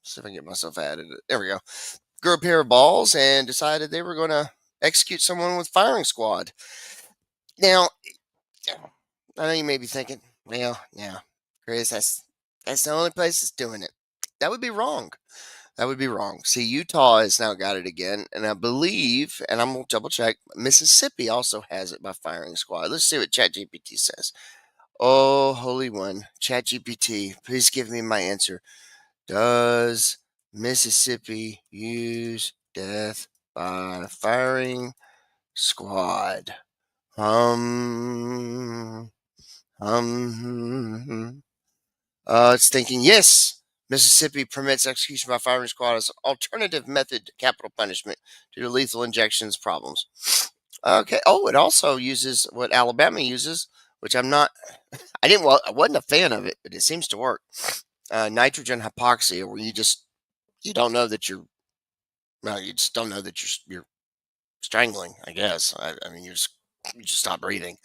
See if I can get myself added. There we go. Grew a pair of balls and decided they were going to execute someone with firing squad. Now, I know you may be thinking, well, yeah, Chris, that's the only place that's doing it. That would be wrong. That would be wrong. See, Utah has now got it again, and I believe, and I'm gonna double check, Mississippi also has it by firing squad. Let's see what ChatGPT says. Oh, holy one, ChatGPT, please give me my answer. Does Mississippi use death by firing squad? Um, um, it's thinking yes. Mississippi permits execution by firing squad as an alternative method to capital punishment due to lethal injections problems. Okay. Oh, it also uses what Alabama uses, which I'm not. I didn't. Well, I wasn't a fan of it, but it seems to work. Nitrogen hypoxia, where you don't know that you're. Well, you just don't know that you're strangling. I guess. I mean, you just stop breathing.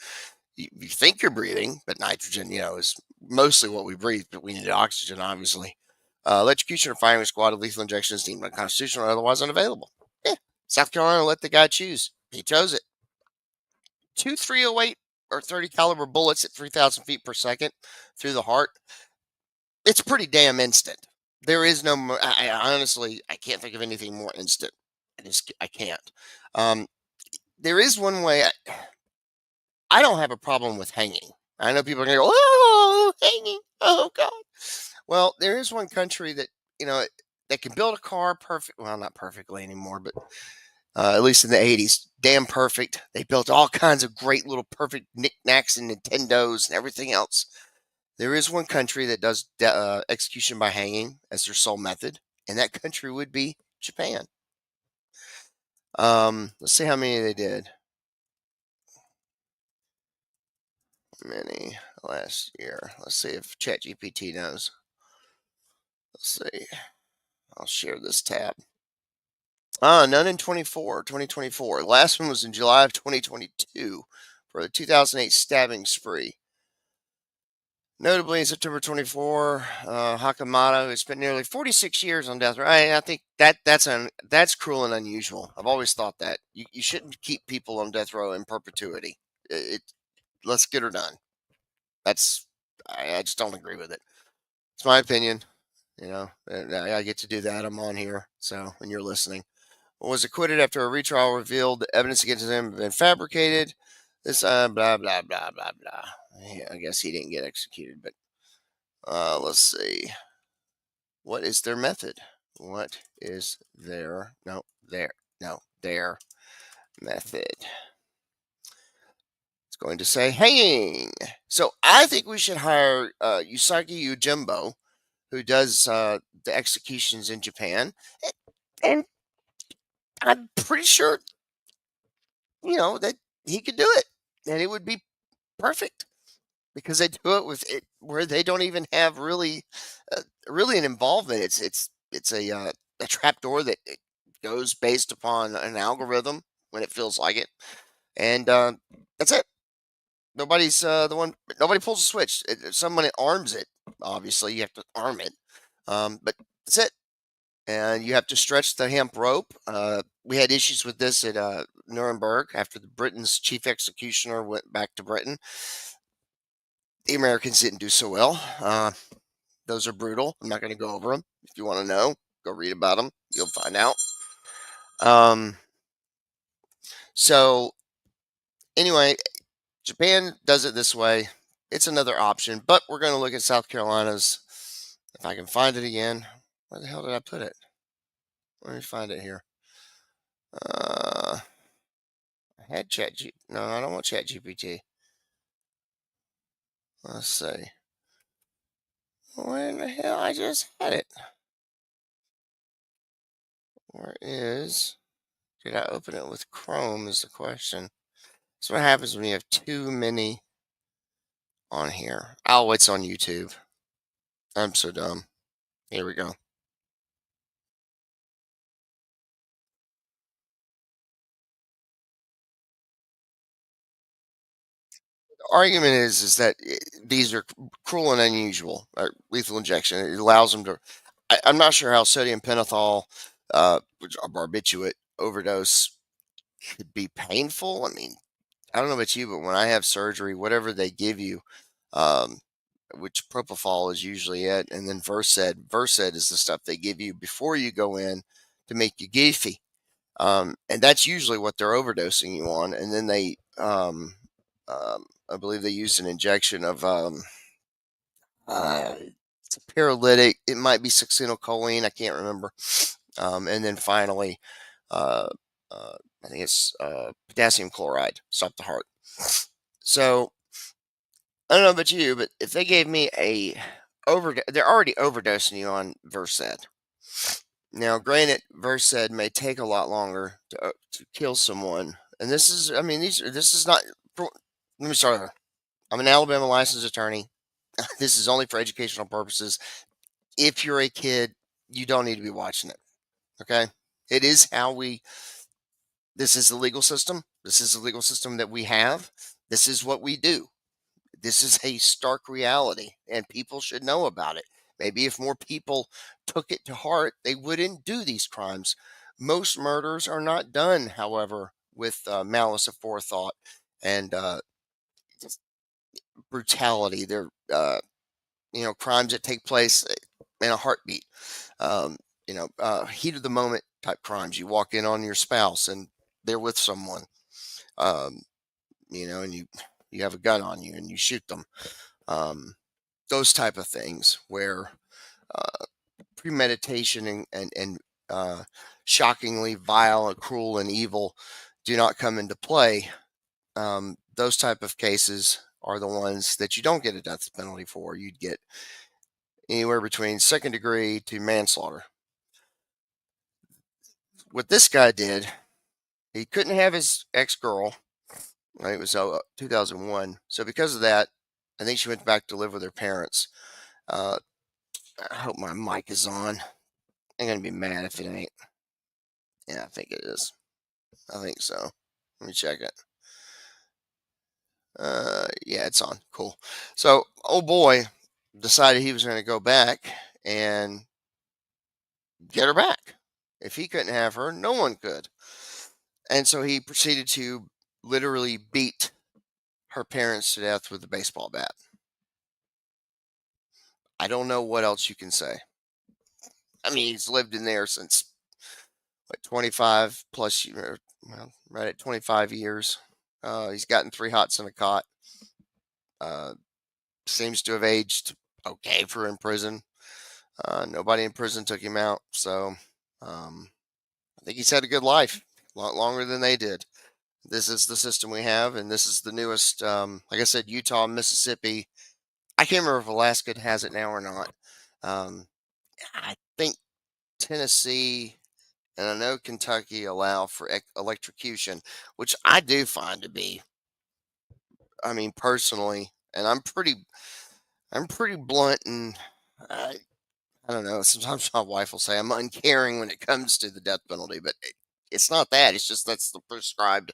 You think you're breathing, but nitrogen, is mostly what we breathe, but we need oxygen, obviously. Electrocution or firing squad of lethal injection is deemed unconstitutional or otherwise unavailable. Yeah, South Carolina let the guy choose. He chose it. Two 308 or 30 caliber bullets at 3,000 feet per second through the heart. It's pretty damn instant. There is no more. I honestly, I can't think of anything more instant. I can't. Um, there is one way. I don't have a problem with hanging. I know people are going to go, oh, hanging. Oh, God. Well, there is one country that, that can build a car perfect. Well, not perfectly anymore, but at least in the 80s, damn perfect. They built all kinds of great little perfect knickknacks and Nintendos and everything else. There is one country that does execution by hanging as their sole method, and that country would be Japan. Let's see how many they did. Many last year. Let's see if ChatGPT knows. Let's see. I'll share this tab. None in 2024. The last one was in July of 2022 for the 2008 stabbing spree. Notably, in September 24, Hakamoto, who spent nearly 46 years on death row. I think that's cruel and unusual. I've always thought that you shouldn't keep people on death row in perpetuity. Let's get her done. I just don't agree with it. It's my opinion. I get to do that. I'm on here, so when you're listening, was acquitted after a retrial revealed the evidence against him had been fabricated. This blah blah blah blah blah. Yeah, I guess he didn't get executed, but let's see. What is their method? What is their their method? It's going to say hanging. So I think we should hire Usagi Yojimbo, who does the executions in Japan, and I'm pretty sure that he could do it, and it would be perfect because they do it with it where they don't even have really an involvement. It's a trap door that it goes based upon an algorithm when it feels like it, and that's it. Nobody's the one. Nobody pulls a switch. Someone arms it. Obviously, you have to arm it, but that's it. And you have to stretch the hemp rope. We had issues with this at Nuremberg after the Britain's chief executioner went back to Britain. The Americans didn't do so well. Those are brutal. I'm not going to go over them. If you want to know, go read about them. You'll find out. So anyway, Japan does it this way. It's another option, but we're going to look at South Carolina's. If I can find it again. Where the hell did I put it? Let me find it here. I had ChatGPT. No, I don't want ChatGPT. Let's see. Where in the hell? I just had it. Where is? Did I open it with Chrome? Is the question. That's what happens when you have too many on here. Oh, it's on YouTube. I'm so dumb. Here we go. The argument is that these are cruel and unusual. Lethal injection. It allows them to. I'm not sure how sodium pentothal, which a barbiturate overdose, could be painful. I mean, I don't know about you, but when I have surgery, whatever they give you, um, which propofol is usually it, and then Versed is the stuff they give you before you go in to make you goofy. And that's usually what they're overdosing you on. And then I believe they used an injection of uh, it's a paralytic. It might be succinylcholine. I can't remember. And then finally, uh, I think it's potassium chloride. Stop the heart. So I don't know about you, but if they gave me they're already overdosing you on Versed. Now, granted, Versed may take a lot longer to kill someone, and this is, I mean, this is not. Let me start over. I'm an Alabama licensed attorney. This is only for educational purposes. If you're a kid, you don't need to be watching it. Okay, it is how we. This is the legal system. This is the legal system that we have. This is what we do. This is a stark reality, and people should know about it. Maybe if more people took it to heart, they wouldn't do these crimes. Most murders are not done, however, with malice aforethought and just brutality. They're crimes that take place in a heartbeat. Heat of the moment type crimes. You walk in on your spouse and they're with someone, um, and you have a gun on you and you shoot them. Um, those type of things where uh, premeditation and shockingly vile and cruel and evil do not come into play. Those type of cases are the ones that you don't get a death penalty for. You'd get anywhere between second degree to manslaughter. What this guy did, he couldn't have his ex-girl. Right? It was 2001. So because of that, I think she went back to live with her parents. Uh, I hope my mic is on. I'm gonna be mad if it ain't. Yeah, I think it is. I think so. Let me check it. Yeah, it's on. Cool. So, oh boy, decided he was going to go back and get her back. If he couldn't have her, no one could. And so he proceeded to literally beat her parents to death with a baseball bat. I don't know what else you can say. I mean, he's lived in there since like 25 plus, well, right at 25 years. He's gotten 3 hots in a cot. Uh, Seems to have aged okay for in prison. Nobody in prison took him out, so I think he's had a good life, a lot longer than they did. This is the system we have, and this is the newest. Like I said, Utah, Mississippi. I can't remember if Alaska has it now or not. Um, I think Tennessee and I know Kentucky allow for electrocution, which I do find to be. I mean, personally, and I'm pretty blunt, and I don't know. Sometimes my wife will say I'm uncaring when it comes to the death penalty, but it's not that. It's just that's the prescribed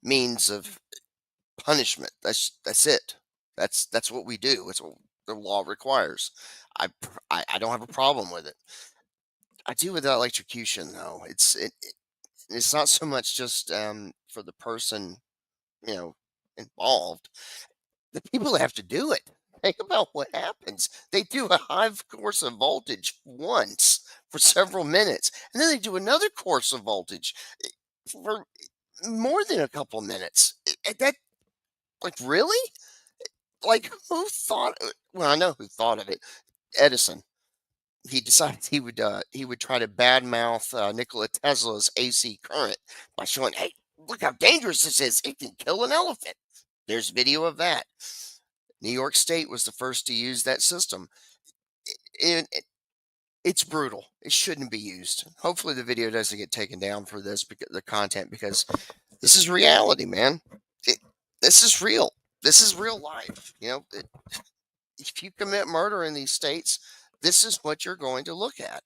means of punishment. That's it. That's what we do. It's what the law requires. I don't have a problem with it. I do with electrocution though. It's not so much just for the person involved. The people that have to do it. Think about what happens. They do a high course of voltage once for several minutes, and then they do another course of voltage for more than a couple minutes. That like really? Like who thought? Well, I know who thought of it. Edison. He decided he would try to badmouth Nikola Tesla's AC current by showing, hey, look how dangerous this is. It can kill an elephant. There's video of that. New York State was the first to use that system. It's brutal. It shouldn't be used. Hopefully, the video doesn't get taken down for this the content because this is reality, man. It, this is real. This is real life. If you commit murder in these states, this is what you're going to look at.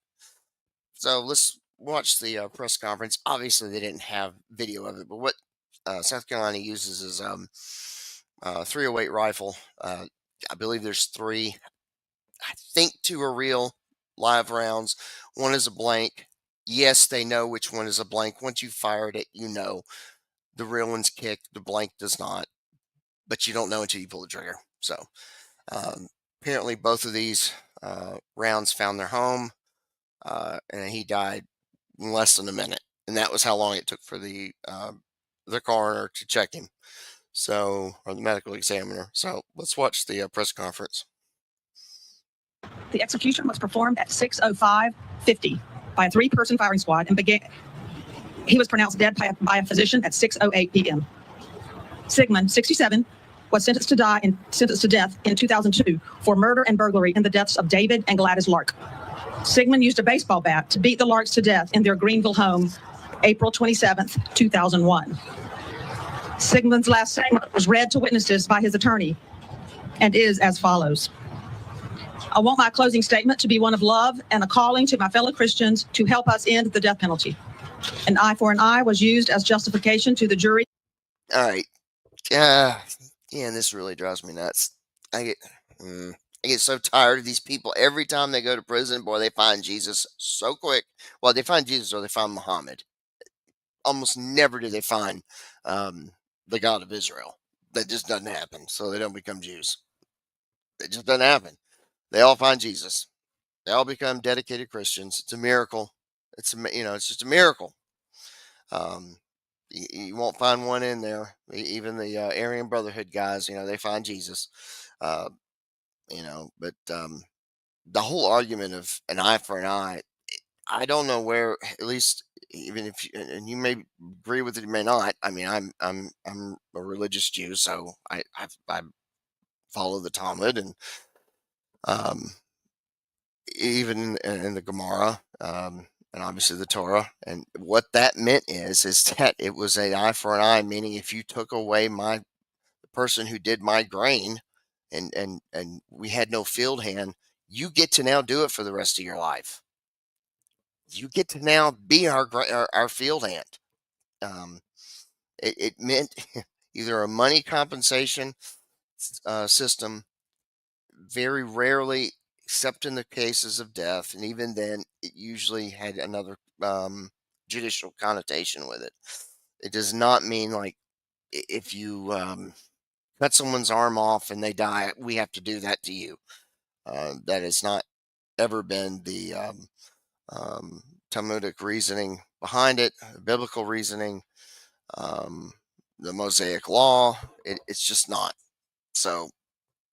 So let's watch the press conference. Obviously, they didn't have video of it, but what South Carolina uses is 308 rifle. I believe there's three. I think two are real. live rounds. One is a blank. Yes, they know which one is a blank. Once you fired it, you know. The real one's kicked, the blank does not. But you don't know until you pull the trigger. So apparently both of these rounds found their home, and he died in less than a minute. And that was how long it took for the coroner to check him. So, or the medical examiner. So let's watch the press conference. The execution was performed at 6:05:50 by a 3-person firing squad and began. He was pronounced dead by a physician at 6:08 p.m. Sigmund, 67, was sentenced to death in 2002 for murder and burglary in the deaths of David and Gladys Lark. Sigmund used a baseball bat to beat the Larks to death in their Greenville home, April 27, 2001. Sigmund's last statement was read to witnesses by his attorney and is as follows. I want my closing statement to be one of love and a calling to my fellow Christians to help us end the death penalty. An eye for an eye was used as justification to the jury. All right. Yeah, this really drives me nuts. I get so tired of these people. Every time they go to prison, boy, they find Jesus so quick. Well, they find Jesus or they find Muhammad. Almost never do they find the God of Israel. That just doesn't happen. So they don't become Jews. It just doesn't happen. They all find Jesus. They all become dedicated Christians. It's a miracle. It's just a miracle. You won't find one in there. Even the Aryan Brotherhood guys, they find Jesus. But the whole argument of an eye for an eye, I don't know where. At least, even if and you may agree with it, you may not. I mean, I'm a religious Jew, so I follow the Talmud and even in the Gemara. And obviously the Torah, and what that meant is that it was an eye for an eye, meaning if you took away the person who did my grain, and we had no field hand, you get to now do it for the rest of your life. You get to now be our field hand. It meant either a money compensation system, very rarely, except in the cases of death, and even then, it usually had another judicial connotation with it. It does not mean like if you cut someone's arm off and they die, we have to do that to you. That has not ever been the Talmudic reasoning behind it, biblical reasoning, the Mosaic law. It's just not. So,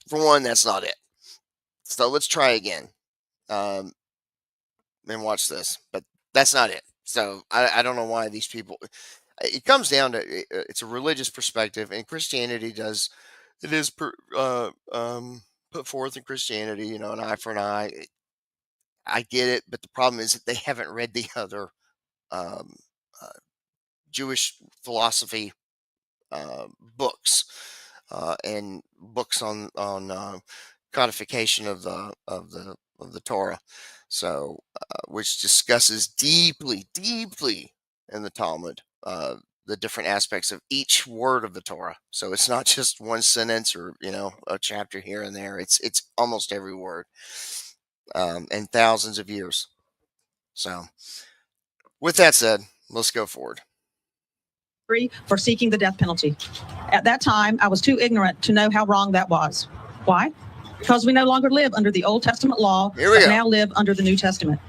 for one, that's not it. So let's try again, and watch this. But that's not it. So I don't know why these people. It comes down to it's a religious perspective, and Christianity is put forth in Christianity. An eye for an eye. I get it, but the problem is that they haven't read the other Jewish philosophy books and books on codification of the Torah, so which discusses deeply in the Talmud the different aspects of each word of the Torah. So it's not just one sentence or a chapter here and there. It's almost every word, and thousands of years. So with that said, let's go forward. For seeking the death penalty. At that time, I was too ignorant to know how wrong that was. Why? Because we no longer live under the Old Testament law, but now live under the New Testament.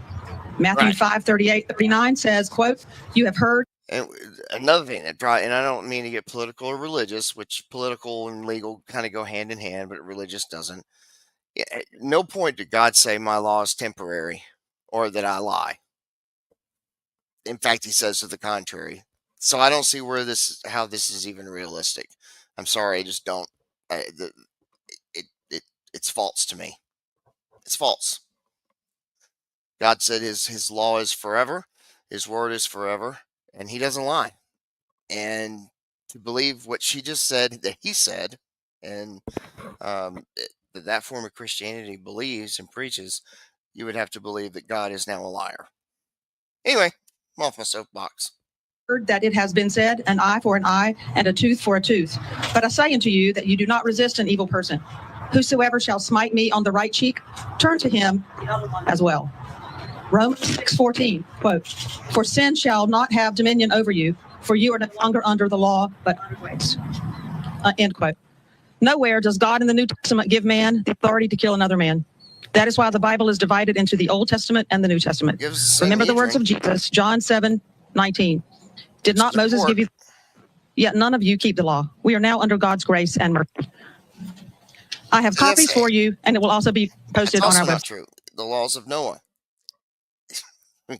Matthew 5:38-39 says, quote, you have heard. And another thing and I don't mean to get political or religious, which political and legal kind of go hand in hand, but religious doesn't. At no point did God say my law is temporary or that I lie. In fact, he says to the contrary. So I don't see how this is even realistic. I'm sorry, I just don't. It's false to me. It's false. God said his law is forever, his word is forever, and he doesn't lie. And to believe what she just said that he said, and that form of Christianity believes and preaches, you would have to believe that God is now a liar. Anyway, I'm off my soapbox. That it has been said, an eye for an eye and a tooth for a tooth. But I say unto you that you do not resist an evil person. Whosoever shall smite me on the right cheek, turn to him as well. Romans 6:14, quote, "For sin shall not have dominion over you, for you are no longer under the law, but under grace." End quote. Nowhere does God in the New Testament give man the authority to kill another man. That is why the Bible is divided into the Old Testament and the New Testament. Remember the words of Jesus, John 7:19. Did not Moses give you, yet none of you keep the law. We are now under God's grace and mercy. I have copies for you, and it will also be posted on our website. Not true. The laws of Noah.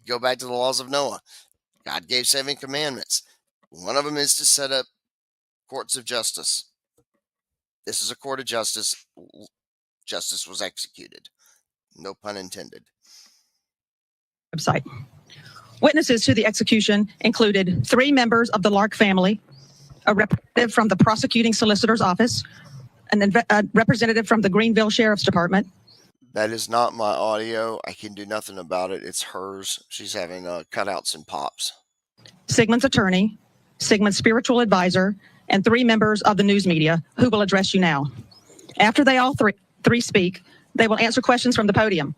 Go back to the laws of Noah. God gave 7 commandments. One of them is to set up courts of justice. This is a court of justice. Justice was executed. No pun intended. Website. Witnesses to the execution included 3 members of the Lark family, a representative from the prosecuting solicitor's office, a representative from the Greenville Sheriff's Department. That is not my audio. I can do nothing about it. It's hers. She's having cutouts and pops. Sigmund's attorney, Sigmund's spiritual advisor, and 3 members of the news media who will address you now. After they all three speak, they will answer questions from the podium.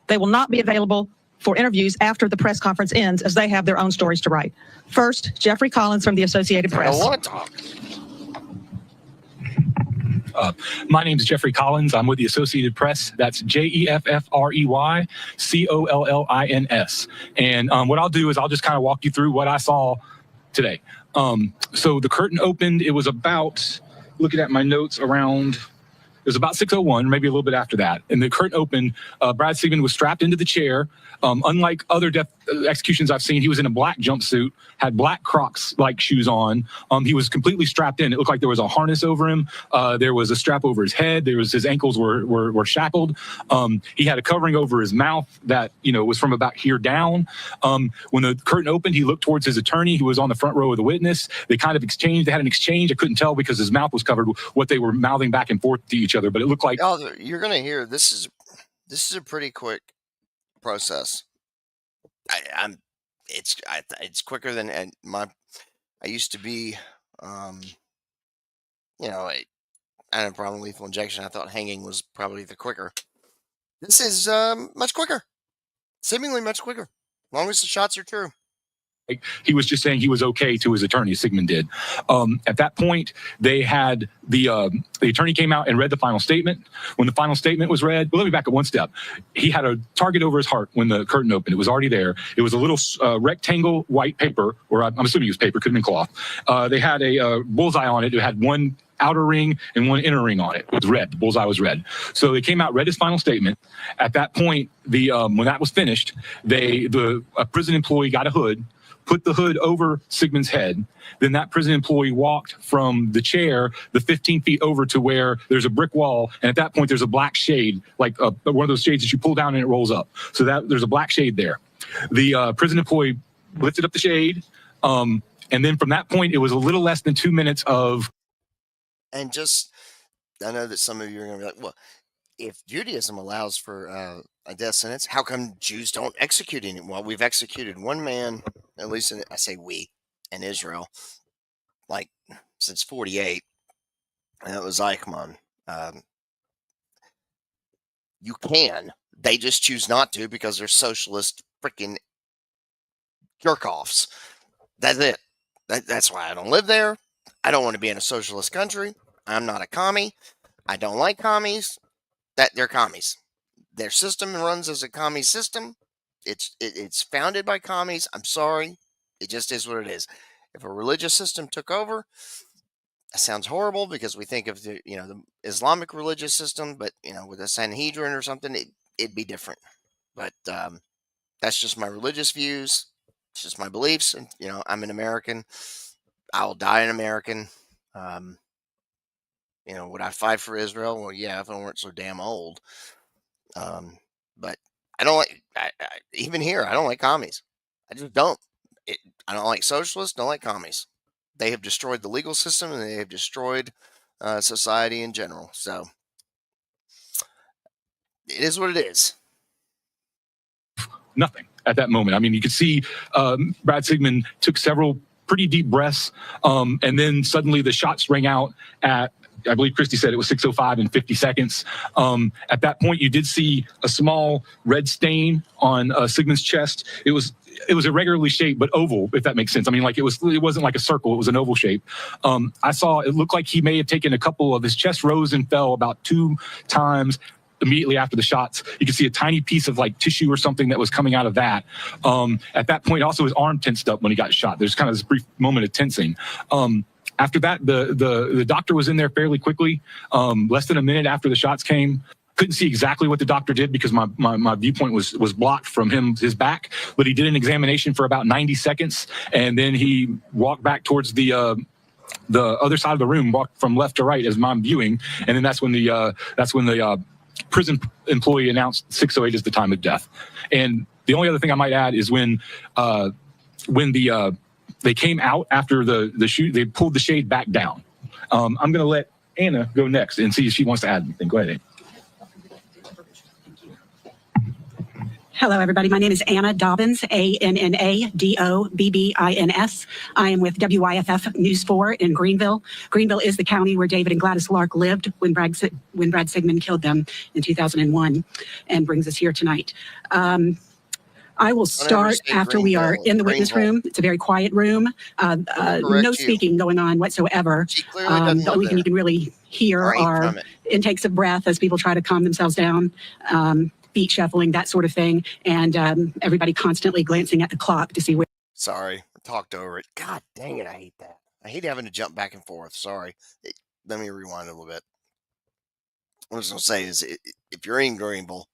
They will not be available for interviews after the press conference ends, as they have their own stories to write. First, Jeffrey Collins from the Associated Press. I don't want to talk. My name is Jeffrey Collins. I'm with the Associated Press. That's JEFFREY COLLINS. And what I'll do is I'll just kind of walk you through what I saw today. So the curtain opened. It was about, looking at my notes, around, it was about 6:01, maybe a little bit after that. And the curtain opened. Brad Sigmund was strapped into the chair. Unlike other death executions I've seen, he was in a black jumpsuit, had black Crocs-like shoes on. He was completely strapped in. It looked like there was a harness over him. There was a strap over his head. His ankles were shackled. He had a covering over his mouth that, was from about here down. When the curtain opened, he looked towards his attorney, who was on the front row of the witness. They kind of exchanged. They had an exchange. I couldn't tell because his mouth was covered what they were mouthing back and forth to each other, but it looked like... Oh, you're going to hear, this is a pretty quick process. It's quicker than I used to be. I had a problem with lethal injection. I thought hanging was probably the quicker. This is much quicker, seemingly much quicker, as long as the shots are true. He was just saying he was okay to his attorney, Sigmund did. At that point, they had the attorney came out and read the final statement. When the final statement was read, well, let me back up one step. He had a target over his heart when the curtain opened. It was already there. It was a little rectangle white paper, or I'm assuming it was paper, could have been cloth. They had a bullseye on it. It had one outer ring and one inner ring on it. It was red. The bullseye was red. So they came out, read his final statement. At that point, when that was finished, a prison employee got a hood, put the hood over Sigmund's head. Then that prison employee walked from the chair the 15 feet over to where there's a brick wall. And at that point, there's a black shade, like one of those shades that you pull down and it rolls up. So there's a black shade there. The prison employee lifted up the shade. And then from that point, it was a little less than 2 minutes of... And I know that some of you are going to be like, well, if Judaism allows for a death sentence, how come Jews don't execute anyone? Well, we've executed one man, at least I say we, in Israel, like since 48, and that was Eichmann. You can. They just choose not to because they're socialist freaking jerk-offs. That's it. That's why I don't live there. I don't want to be in a socialist country. I'm not a commie. I don't like commies. They're commies. Their system runs as a commie system. It's founded by commies. I'm sorry. It just is what it is. If a religious system took over, it sounds horrible because we think of the Islamic religious system, but with a Sanhedrin or something, it'd be different. But that's just my religious views. It's just my beliefs. And I'm an American. I'll die an American. Would I fight for Israel? Well, yeah, if I weren't so damn old. But I don't like, even here, I don't like commies. I just don't. I don't like socialists, don't like commies. They have destroyed the legal system and they have destroyed society in general. So it is what it is. Nothing at that moment. I mean, you could see Brad Sigmund took several pretty deep breaths, and then suddenly the shots rang out at I believe Christy said it was 6:05 and 50 seconds. At that point, you did see a small red stain on Sigmund's chest. It was irregularly shaped, but oval, if that makes sense. I mean, like it wasn't like a circle; it was an oval shape. I saw it looked like he may have taken a couple of his chest rose and fell about 2 times immediately after the shots. You could see a tiny piece of like tissue or something that was coming out of that. At that point, also his arm tensed up when he got shot. There's kind of this brief moment of tensing. After that, the doctor was in there fairly quickly. Less than a minute after the shots came. Couldn't see exactly what the doctor did because my viewpoint was blocked from his back, but he did an examination for about 90 seconds, and then he walked back towards the other side of the room, walked from left to right as I'm viewing, and then that's when the prison employee announced 6:08 is the time of death. And the only other thing I might add is when they came out after the shoot, they pulled the shade back down. I'm going to let Anna go next and see if she wants to add anything. Go ahead, Anna. Hello, everybody. My name is Anna Dobbins, ANNADOBBINS. I am with WYFF News 4 in Greenville. Greenville is the county where David and Gladys Lark lived when Brad Sigmund killed them in 2001, and brings us here tonight. I will start after we are in the witness room. It's a very quiet room. No speaking going on whatsoever. The only thing you can really hear are intakes of breath as people try to calm themselves down. Feet shuffling, that sort of thing, and everybody constantly glancing at the clock to see where. Sorry, I talked over it. God dang it, I hate that. I hate having to jump back and forth. Sorry. Let me rewind a little bit. What I was going to say is, if you're in Greenville,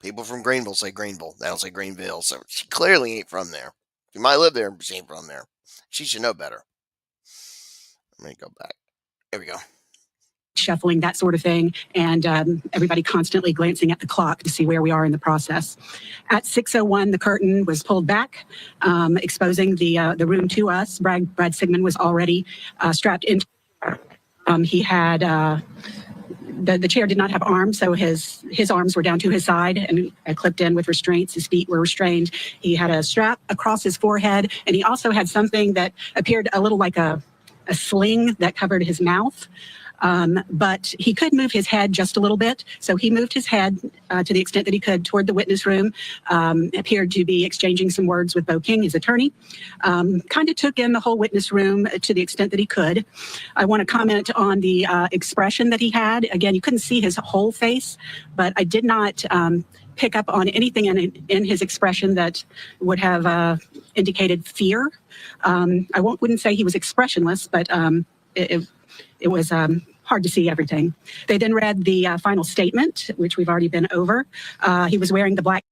people from Greenville say Greenville. They don't say Greenville, so she clearly ain't from there. She might live there, but she ain't from there. She should know better. Let me go back. There we go. Shuffling, that sort of thing, and everybody constantly glancing at the clock to see where we are in the process. At 6:01, the curtain was pulled back, exposing the room to us. Brad Sigmund was already strapped into. He had the chair did not have arms, so his arms were down to his side and clipped in with restraints. His feet were restrained. He had a strap across his forehead, and he also had something that appeared a little like a sling that covered his mouth. But he could move his head just a little bit. So he moved his head to the extent that he could toward the witness room, appeared to be exchanging some words with Bo King, his attorney, kind of took in the whole witness room to the extent that he could. I want to comment on the expression that he had. Again, you couldn't see his whole face, but I did not pick up on anything in his expression that would have indicated fear. I wouldn't say he was expressionless, but it was hard to see everything. They then read the final statement, which we've already been over. He was wearing the black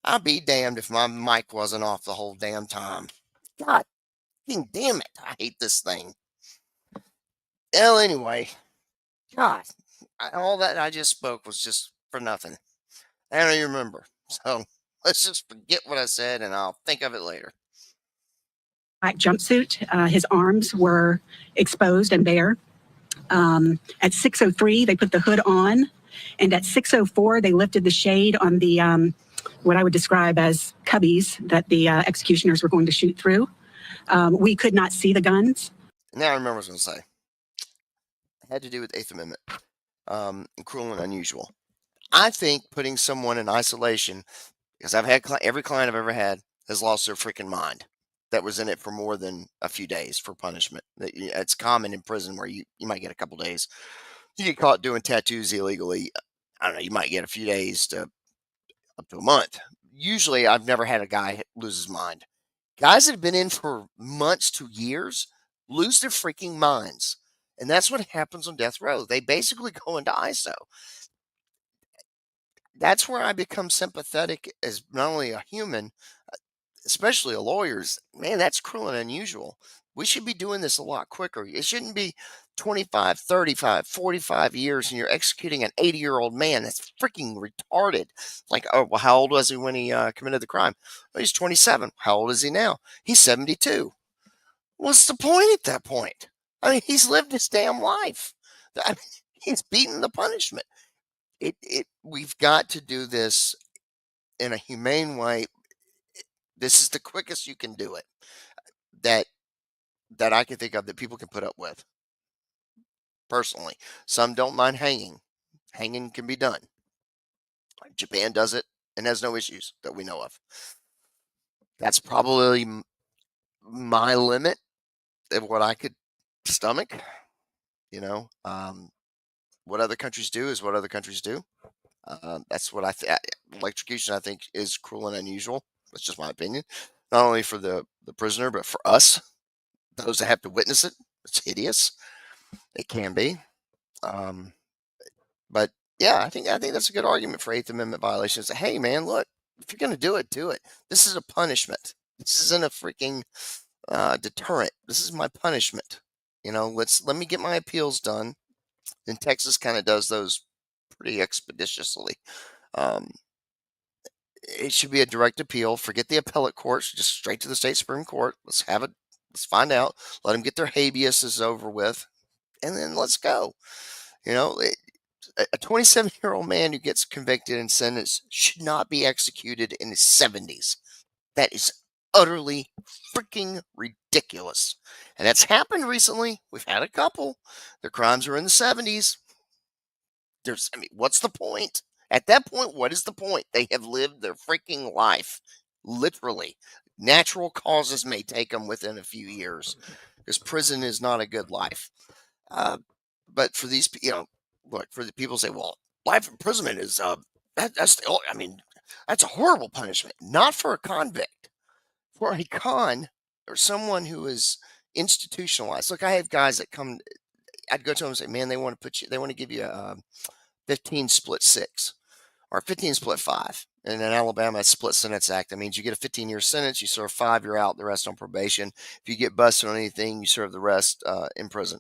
I'll be damned if my mic wasn't off the whole damn time. God damn it. I hate this thing. Well, anyway, God, all that I just spoke was just for nothing. I don't even remember. So let's just forget what I said and I'll think of it later. Black jumpsuit. His arms were exposed and bare. At 6:03, they put the hood on. And at 6:04, they lifted the shade on the what I would describe as cubbies that the executioners were going to shoot through. We could not see the guns. Now I remember what I was going to say. It had to do with the Eighth Amendment. Cruel and unusual. I think putting someone in isolation, because I've had every client I've ever had has lost their freaking mind that was in it for more than a few days for punishment. It's common in prison where you might get a couple days. You get caught doing tattoos illegally. I don't know, you might get a few days to up to a month. Usually, I've never had a guy lose his mind. Guys that have been in for months to years lose their freaking minds. And that's what happens on death row. They basically go into ISO. That's where I become sympathetic as not only a human, especially a lawyer's. Man, that's cruel and unusual. We should be doing this a lot quicker. It shouldn't be 25, 35, 45 years and you're executing an 80-year-old man. That's freaking retarded. Like, oh, well, how old was he when he committed the crime? Well, he's 27. How old is he now? He's 72. What's the point at that point? I mean, he's lived his damn life. I mean, he's beaten the punishment. We've got to do this in a humane way. This is the quickest you can do it that I can think of that people can put up with. Personally, some don't mind hanging. Hanging can be done. Japan does it and has no issues that we know of. That's probably my limit of what I could stomach. You know, what other countries do is what other countries do. That's what I think. Electrocution, I think, is cruel and unusual. That's just my opinion. Not only for the prisoner, but for us, those that have to witness it. It's hideous. It can be. But yeah, I think that's a good argument for Eighth Amendment violations. Hey, man, look, if you're going to do it, do it. This is a punishment. This isn't a freaking deterrent. This is my punishment. You know, let me get my appeals done. And Texas kind of does those pretty expeditiously. It should be a direct appeal. Forget the appellate courts, just straight to the state Supreme Court. Let's have it. Let's find out. Let them get their habeas over with, and then let's go. You know, a 27-year-old man who gets convicted and sentenced should not be executed in his 70s. That is utterly freaking ridiculous. And that's happened recently. We've had a couple. Their crimes are in the 70s. What's the point? At that point, what is the point? They have lived their freaking life. Literally. Natural causes may take them within a few years because prison is not a good life. But for these, look, for the people who say, well, life imprisonment is, that's a horrible punishment. Not for a convict. For a con or someone who is institutionalized. Look, I have guys that come, I'd go to them and say, man, they want to give you a 15 split 6 or 15 split 5. And in Alabama, it's split sentence act. That means you get a 15-year sentence, you serve 5, you're out, the rest on probation. If you get busted on anything, you serve the rest in prison.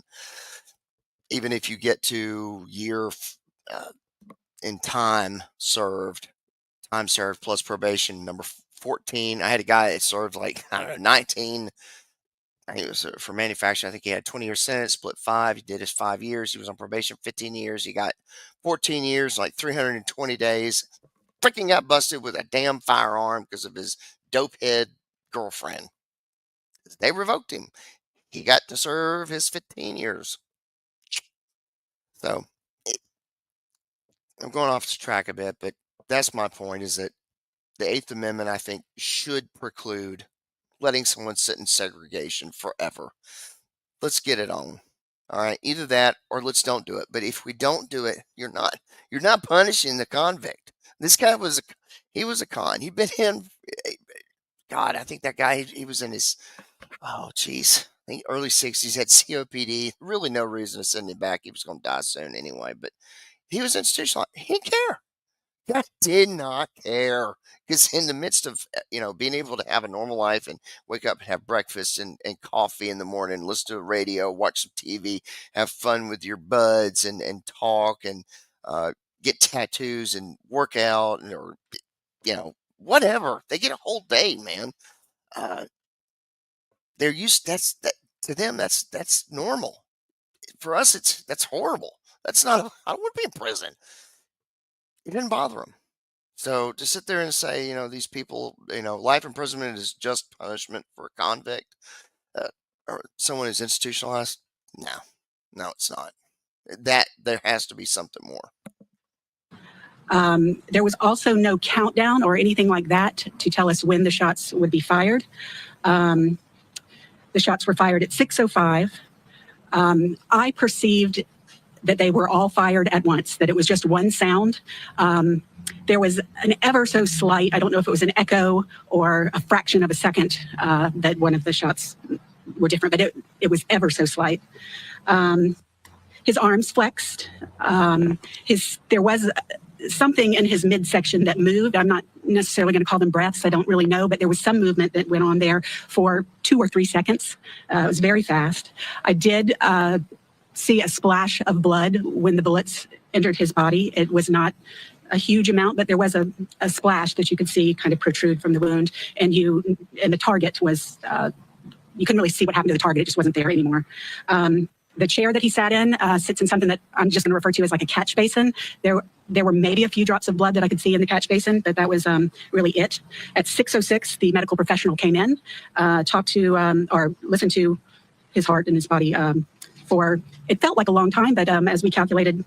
Even if you get to year in time served plus probation, number 14. I had a guy that served 19. I think it was for manufacturing. I think he had 20-year sentence, split 5. He did his 5 years. He was on probation 15 years. He got 14 years, 320 days. Freaking got busted with a damn firearm because of his dopehead girlfriend. They revoked him. He got to serve his 15 years. So I'm going off the track a bit, but that's my point, is that the Eighth Amendment, I think, should preclude letting someone sit in segregation forever. Let's get it on. All right, either that or let's don't do it. But if we don't do it, you're not punishing the convict. This guy was a con. He'd been in, God, I think that guy, he was in his, I think early 60s, had COPD. Really no reason to send him back. He was going to die soon anyway. But he was institutionalized. He didn't care. I did not care, because in the midst of being able to have a normal life and wake up and have breakfast and coffee in the morning, listen to the radio, watch some TV, have fun with your buds and talk and get tattoos and work out or whatever. They get a whole day, man. They're used. That to them. That's normal. For us, that's horrible. That's not. I don't want to be in prison. It didn't bother them. So to sit there and say, these people, life imprisonment is just punishment for a convict or someone who's institutionalized. No, it's not. That there has to be something more. There was also no countdown or anything like that to tell us when the shots would be fired. The shots were fired at 6:05. I perceived that they were all fired at once, that it was just one sound. There was an ever so slight, I don't know if it was an echo or a fraction of a second that one of the shots were different, but it was ever so slight. His arms flexed. There was something in his midsection that moved. I'm not necessarily going to call them breaths. I don't really know, but there was some movement that went on there for 2 or 3 seconds. It was very fast. I did see a splash of blood when the bullets entered his body. It was not a huge amount, but there was a splash that you could see kind of protrude from the wound. And the target was, you couldn't really see what happened to the target. It just wasn't there anymore. The chair that he sat in sits in something that I'm just going to refer to as like a catch basin. There were maybe a few drops of blood that I could see in the catch basin, but that was really it. At 6:06, the medical professional came in, talked to or listened to his heart and his body for, it felt like a long time, but as we calculated,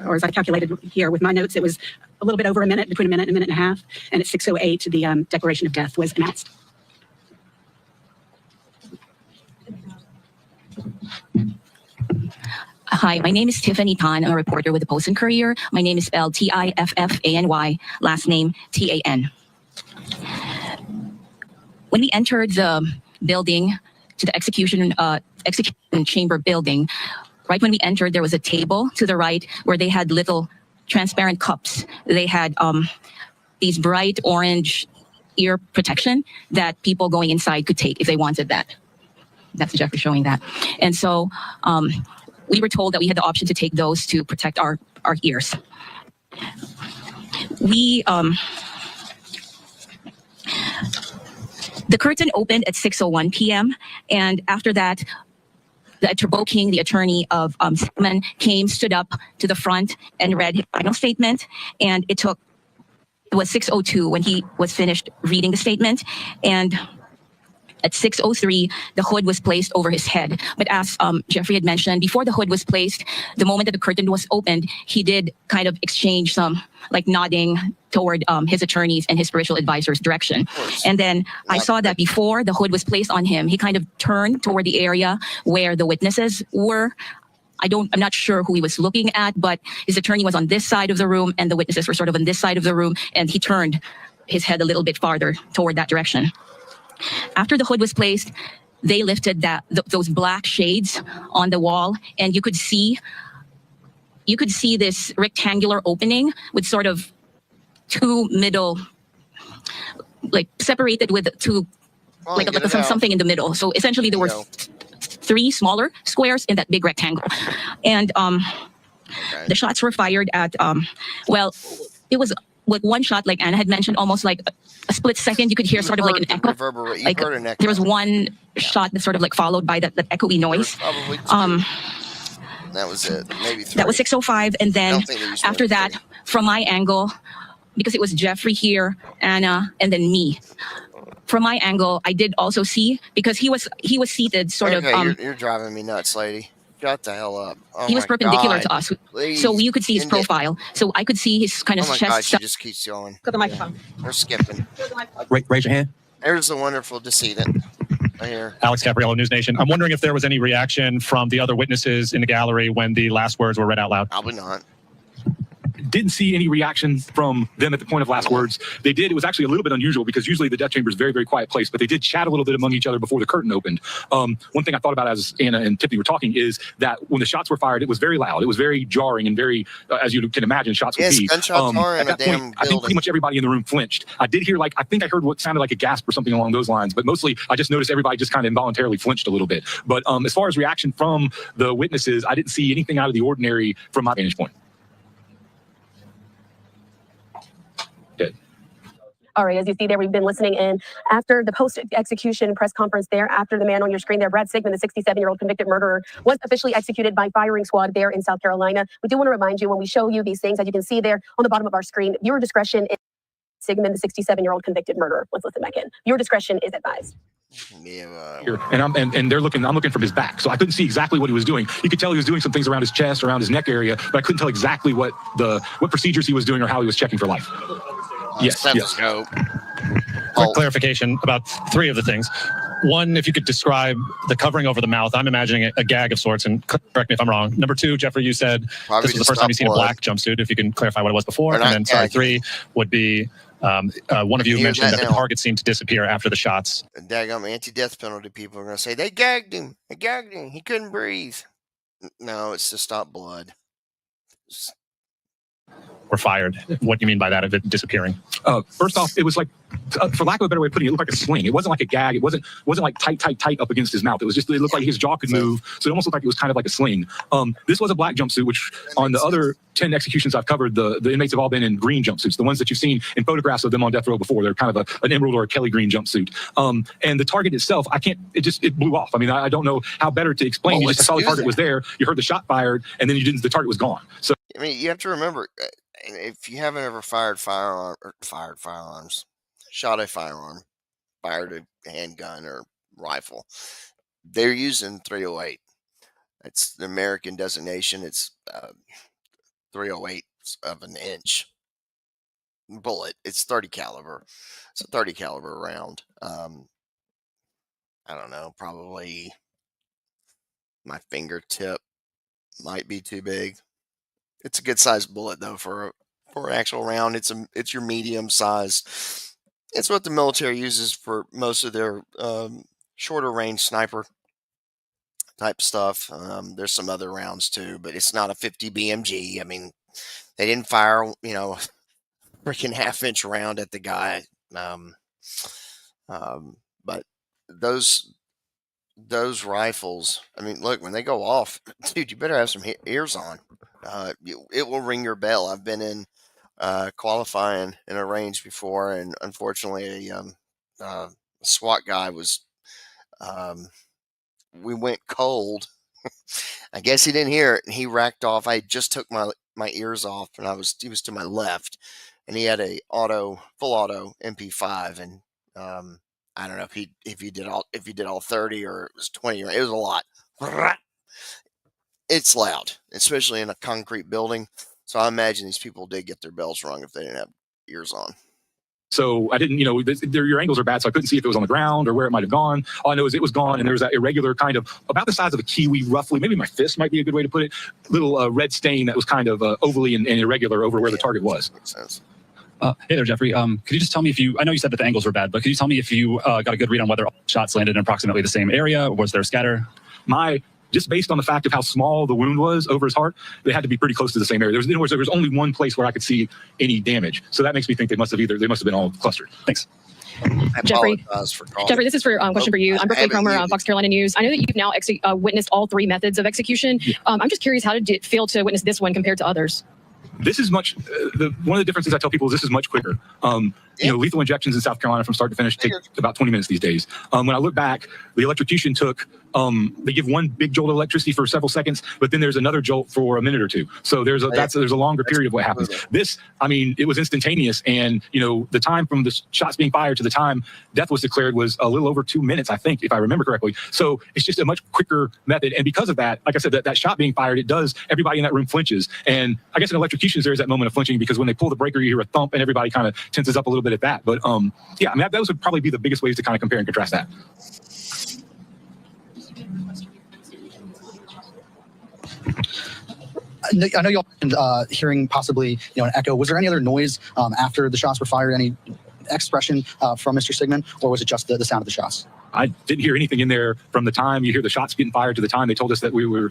or as I calculated here with my notes, it was a little bit over a minute, between a minute and a minute and a half. And at 6:08, the declaration of death was announced. Hi, my name is Tiffany Tan. I'm a reporter with the Post and Courier. My name is spelled Tiffany, last name Tan. When we entered the building, to the execution chamber building, right when we entered, there was a table to the right where they had little transparent cups. They had these bright orange ear protection that people going inside could take if they wanted that. That's Jeffrey showing that. And so we were told that we had the option to take those to protect our ears. The curtain opened at 6:01 p.m. And after that, the King, the attorney of Simon, stood up to the front and read his final statement. And it was 6:02 when he was finished reading the statement. And at 6:03, the hood was placed over his head. But as Jeffrey had mentioned, before the hood was placed, the moment that the curtain was opened, he did kind of exchange some nodding toward his attorneys and his spiritual advisor's direction. And then I saw that before the hood was placed on him, he kind of turned toward the area where the witnesses were. I'm not sure who he was looking at, but his attorney was on this side of the room and the witnesses were sort of on this side of the room, and he turned his head a little bit farther toward that direction. After the hood was placed, they lifted those black shades on the wall, and you could see this rectangular opening with sort of two middle, separated with two, something in the middle. So essentially there were 3 smaller squares in that big rectangle. And the shots were fired at, it was one shot, like Anna had mentioned, almost like a split second. You could hear sort of like an echo. There was one shot that sort of followed by that echoey noise. That was it. Maybe 3. That was 6:05, and then after that, from my angle, because it was Jeffrey here, Anna, and then me. From my angle, I did also see, because he was seated sort of. You're driving me nuts, lady. Shut the hell up. Oh, he was perpendicular to us. Please. So you could see his profile. So I could see his kind of chest. Oh my gosh, she just keeps going. Go to the microphone. We're skipping. Raise your hand. There's the wonderful decedent. Right here. Alex Capriello, News Nation. I'm wondering if there was any reaction from the other witnesses in the gallery when the last words were read out loud. Probably not. didn't see any reaction from them at the point of last words. They did. It was actually a little bit unusual because usually the death chamber is a very, very quiet place, but they did chat a little bit among each other before the curtain opened. One thing I thought about as Anna and Tiffany were talking is that when the shots were fired, it was very loud. It was very jarring and very, as you can imagine, shots would be. Gunshots are in at a that damn point, I think pretty much everybody in the room flinched. I did hear, I think I heard what sounded like a gasp or something along those lines, but mostly I just noticed everybody just kind of involuntarily flinched a little bit. But as far as reaction from the witnesses, I didn't see anything out of the ordinary from my vantage point. All right, as you see there, we've been listening in after the post-execution press conference there, after the man on your screen there, Brad Sigmund, the 67-year-old convicted murderer, was officially executed by firing squad there in South Carolina. We do want to remind you when we show you these things, as you can see there on the bottom of our screen, viewer discretion is Sigmund, the 67-year-old convicted murderer. Let's listen back in. Viewer discretion is advised. And they're looking. I'm looking from his back, so I couldn't see exactly what he was doing. You could tell he was doing some things around his chest, around his neck area, but I couldn't tell exactly what procedures he was doing or how he was checking for life. Yes. Quick clarification about three of the things. One, if you could describe the covering over the mouth. I'm imagining a gag of sorts, and correct me if I'm wrong. Number two, Jeffrey, you said this was the first time you've seen a black jumpsuit. If you can clarify what it was before. And then, sorry, three would be one of you mentioned that the target seemed to disappear after the shots. Daggum anti-death penalty people are going to say, they gagged him. They gagged him. He couldn't breathe. No, it's to stop blood. Were fired. What do you mean by that, of it disappearing? First off, it was like, for lack of a better way of putting it, it looked like a sling. It wasn't like a gag. It wasn't like tight up against his mouth. It was just, it looked like his jaw could move. So it almost looked like it was kind of like a sling. This was a black jumpsuit, which on the other 10 executions I've covered, the inmates have all been in green jumpsuits. The ones that you've seen in photographs of them on death row before, they're kind of an emerald or a Kelly green jumpsuit. And the target itself, it blew off. I mean, I don't know how better to explain. You just saw the target was there. You heard the shot fired, and then the target was gone. So I mean, you have to remember, if you haven't ever shot a firearm, fired a handgun or rifle, they're using 308. It's the American designation. It's 308 of an inch bullet. It's 30 caliber. It's a 30 caliber round. I don't know, probably my fingertip might be too big. It's a good sized bullet though for an actual round. It's your medium size. It's what the military uses for most of their shorter range sniper type stuff. There's some other rounds too, but it's not a 50 BMG. I mean, they didn't fire, freaking half-inch round at the guy. But those rifles, I mean, look, when they go off, dude, you better have some ears on. It will ring your bell. I've been in qualifying in a range before, and unfortunately, a SWAT guy was. We went cold. I guess he didn't hear it, and he racked off. I just took my ears off, and he was to my left, and he had a full auto MP5, and I don't know if he did all 30 or it was 20. It was a lot. It's loud, especially in a concrete building. So I imagine these people did get their bells rung if they didn't have ears on. So I didn't, your angles are bad, so I couldn't see if it was on the ground or where it might have gone. All I know is it was gone, and there was that irregular kind of, about the size of a kiwi, roughly, maybe my fist might be a good way to put it, little red stain that was kind of ovally and irregular over where the target was. Makes sense. Hey there, Jeffrey. Could you just tell me I know you said that the angles were bad, but could you tell me if you got a good read on whether all shots landed in approximately the same area, or was there a scatter? Just based on the fact of how small the wound was over his heart, they had to be pretty close to the same area. There was only one place where I could see any damage. So that makes me think they must have been all clustered. Thanks. Jeffrey, this is for question for you. I'm Brooklyn Cromer on Fox Carolina News. I know that you've now witnessed all three methods of execution. Yeah. I'm just curious, how did it feel to witness this one compared to others? This is much, one of the differences I tell people is this is much quicker. Lethal injections in South Carolina from start to finish take about 20 minutes these days. When I look back, the electrocution took, they give one big jolt of electricity for several seconds, but then there's another jolt for a minute or two. So there's a longer period of what happens. This, it was instantaneous. And, the time from the shots being fired to the time death was declared was a little over 2 minutes, I think, if I remember correctly. So it's just a much quicker method. And because of that, like I said, that shot being fired, it does, everybody in that room flinches. And I guess in electrocutions, there's that moment of flinching because when they pull the breaker, you hear a thump and everybody kind of tenses up a little bit at that. But those would probably be the biggest ways to kind of compare and contrast that. I know y'all hearing possibly an echo. Was there any other noise after the shots were fired? Any expression from Mr. Sigmund, or was it just the sound of the shots? I didn't hear anything in there from the time you hear the shots getting fired to the time they told us that we were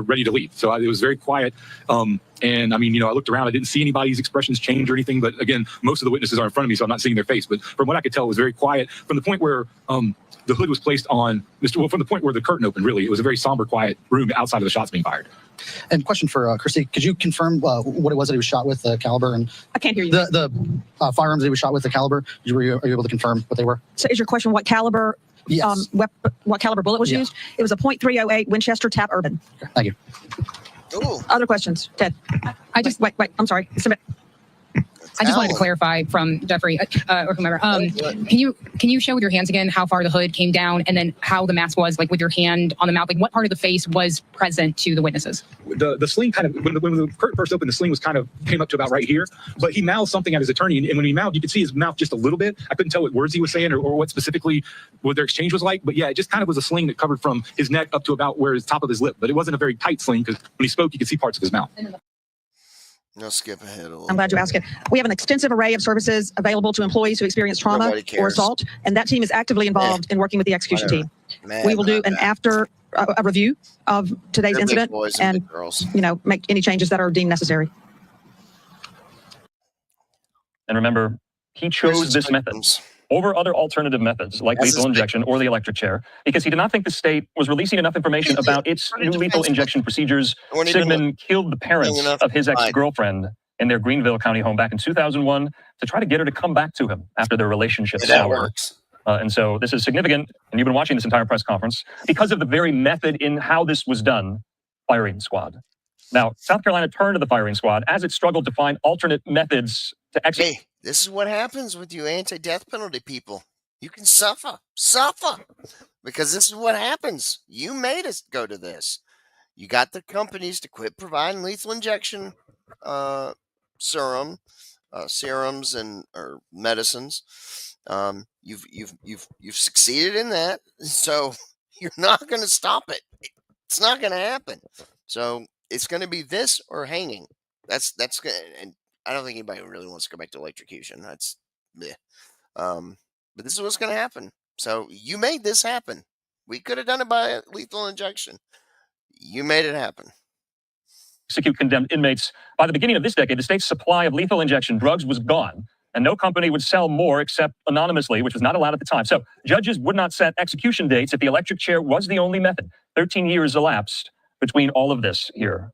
ready to leave. So it was very quiet. And I mean, I looked around, I didn't see anybody's expressions change or anything, but again, most of the witnesses are in front of me, so I'm not seeing their face. But from what I could tell, it was very quiet from the point where the hood was placed on from the point where the curtain opened, really. It was a very somber, quiet room outside of the shots being fired. And question for Christy, could you confirm what it was that he was shot with, the caliber? And I can't hear you. The firearms that he was shot with, the caliber, are you able to confirm what they were? So is your question what caliber? Yes. What caliber bullet was used? It was a .308 Winchester Tap Urban. Thank you. Ooh. Other questions? Ted. I just wait. I'm sorry. Submit. I just wanted to clarify from Jeffrey or whomever. Can you show with your hands again how far the hood came down, and then how the mask was, like with your hand on the mouth, like what part of the face was present to the witnesses? The sling kind of, when the curtain first opened, the sling was came up to about right here, but he mouthed something at his attorney, and when he mouthed, you could see his mouth just a little bit. I couldn't tell what words he was saying or what specifically what their exchange was like, but yeah, it just kind of was a sling that covered from his neck up to about where his top of his lip, but it wasn't a very tight sling because when he spoke, you could see parts of his mouth. No, skip ahead a little. I'm glad you asked it. We have an extensive array of services available to employees who experience trauma or assault, and that team is actively involved in working with the execution team. We will do an after a review of today's incident and make any changes that are deemed necessary. And remember, he chose this method over other alternative methods like lethal injection or the electric chair because he did not think the state was releasing enough information about its new lethal injection procedures. Sigmund killed the parents of his ex-girlfriend in their Greenville County home back in 2001 to try to get her to come back to him after their relationship soured. And so this is significant, and you've been watching this entire press conference because of the very method in how this was done, firing squad. Now, South Carolina turned to the firing squad as it struggled to find alternate methods to execute. Hey, this is what happens with you anti-death penalty people. You can suffer, because this is what happens. You made us go to this. You got the companies to quit providing lethal injection serums and or medicines. You've succeeded in that, so you're not going to stop it. It's not going to happen. So it's going to be this or hanging. That's good. And I don't think anybody really wants to go back to electrocution. That's, but this is what's going to happen. So you made this happen. We could have done it by lethal injection. You made it happen. Execute condemned inmates. By the beginning of this decade, the state's supply of lethal injection drugs was gone, and no company would sell more except anonymously, which was not allowed at the time. So judges would not set execution dates if the electric chair was the only method. 13 years elapsed between all of this here.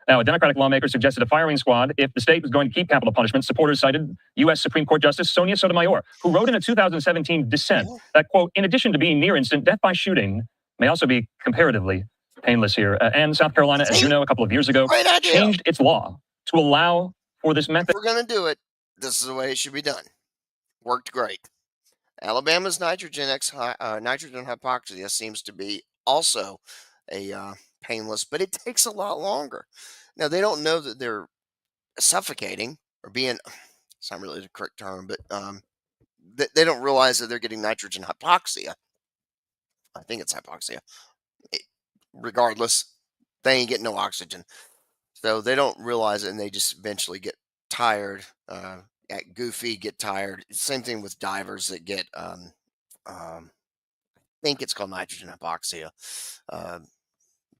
Now, a Democratic lawmaker suggested a firing squad if the state was going to keep capital punishment. Supporters cited U.S. Supreme Court Justice Sonia Sotomayor, who wrote in a 2017 dissent that, quote, in addition to being near instant, death by shooting may also be comparatively painless here. And South Carolina, as you know, a couple of years ago, changed its law to allow for this method. If we're going to do it, this is the way it should be done. Worked great. Alabama's nitrogen hypoxia seems to be also a painless, but it takes a lot longer. Now, they don't know that they're suffocating or being, it's not really the correct term, but they don't realize that they're getting nitrogen hypoxia. I think it's hypoxia. Regardless, they ain't getting no oxygen. So they don't realize it, and they just eventually get tired, act goofy, get tired. Same thing with divers that get, I think it's called nitrogen hypoxia.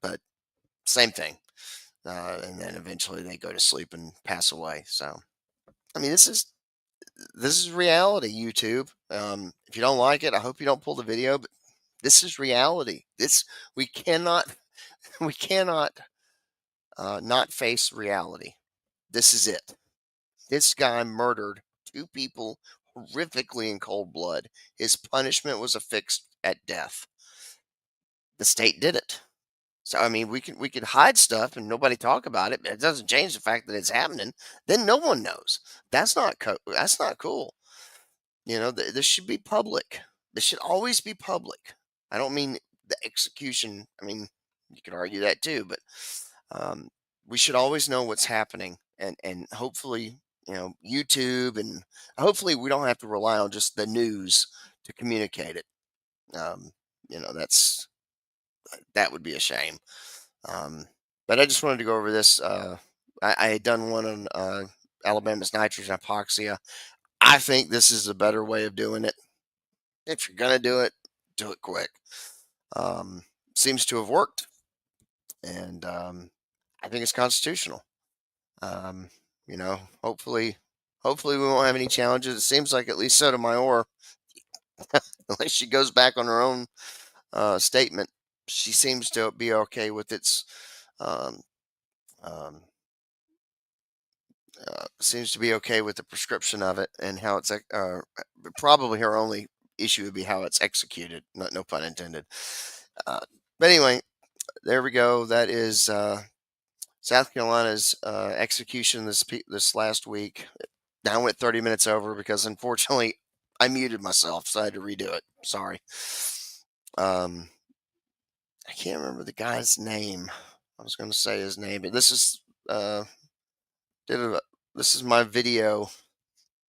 But same thing. And then eventually they go to sleep and pass away. So, I mean, this is reality, YouTube. If you don't like it, I hope you don't pull the video, but this is reality. We cannot not face reality. This is it. This guy murdered 2 people horrifically in cold blood. His punishment was affixed at death. The state did it. So, I mean, we could hide stuff and nobody talk about it, but it doesn't change the fact that it's happening. Then no one knows. That's not cool. This should be public. This should always be public. I don't mean the execution. I mean, you could argue that too, but we should always know what's happening, and hopefully, YouTube, and hopefully we don't have to rely on just the news to communicate it. That would be a shame. But I just wanted to go over this. I had done one on Alabama's nitrogen hypoxia. I think this is a better way of doing it. If you're going to do it quick. Seems to have worked, and I think it's constitutional. You know, hopefully we won't have any challenges. It seems like at least Sotomayor, unless she goes back on her own statement, she seems to be okay with its um, um, seems to be okay with the prescription of it and how it's probably her only issue would be how it's executed. No pun intended. But anyway, there we go. That is South Carolina's execution this last week. Now I went 30 minutes over because unfortunately I muted myself, so I had to redo it. Sorry. I can't remember the guy's name. I was going to say his name, but this is this is my video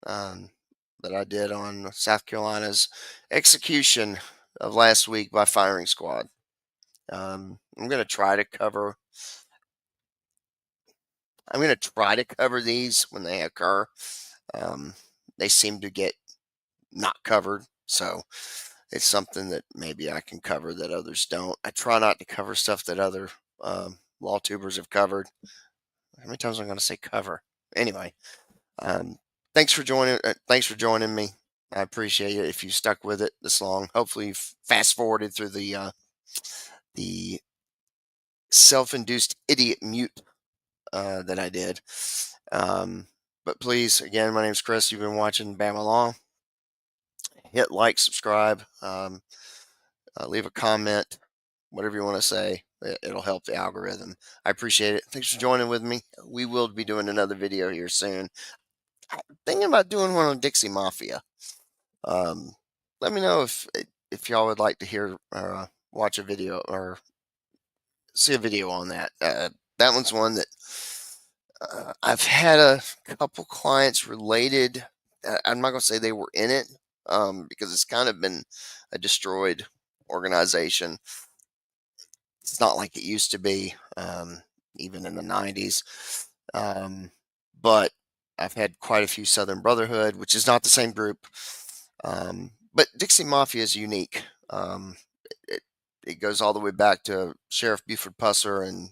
that I did on South Carolina's execution of last week by firing squad. I'm going to try to cover. I'm going to try to cover these when they occur. They seem to get not covered, so it's something that maybe I can cover that others don't. I try not to cover stuff that other law tubers have covered. How many times am I going to say cover? Anyway, thanks for joining me. I appreciate it if you stuck with it this long. Hopefully, you've fast forwarded through the self-induced idiot mute that I did. But please, again, my name's Chris. You've been watching Bama Law. Hit like, subscribe, leave a comment, whatever you want to say. It'll help the algorithm. I appreciate it. Thanks for joining with me. We will be doing another video here soon. I'm thinking about doing one on Dixie Mafia. Let me know if y'all would like to hear or watch a video or see a video on that. That one's one that I've had a couple clients related. I'm not going to say they were in it because it's kind of been a destroyed organization. It's not like it used to be, even in the 90s. But I've had quite a few Southern Brotherhood, which is not the same group. But Dixie Mafia is unique. It goes all the way back to Sheriff Buford Pusser and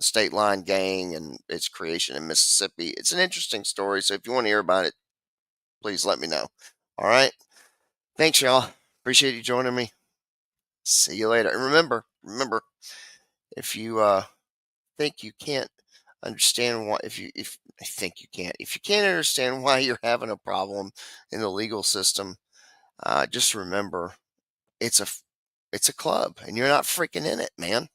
State Line Gang and its creation in Mississippi. It's an interesting story, so if you want to hear about it, please let me know. All right? Thanks, y'all. Appreciate you joining me. See you later. And remember, if you think you can't understand why, if you can't understand why you're having a problem in the legal system, just remember it's a club and you're not freaking in it, man.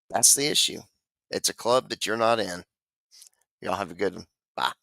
That's the issue. It's a club that you're not in. Y'all have a good one. Bye.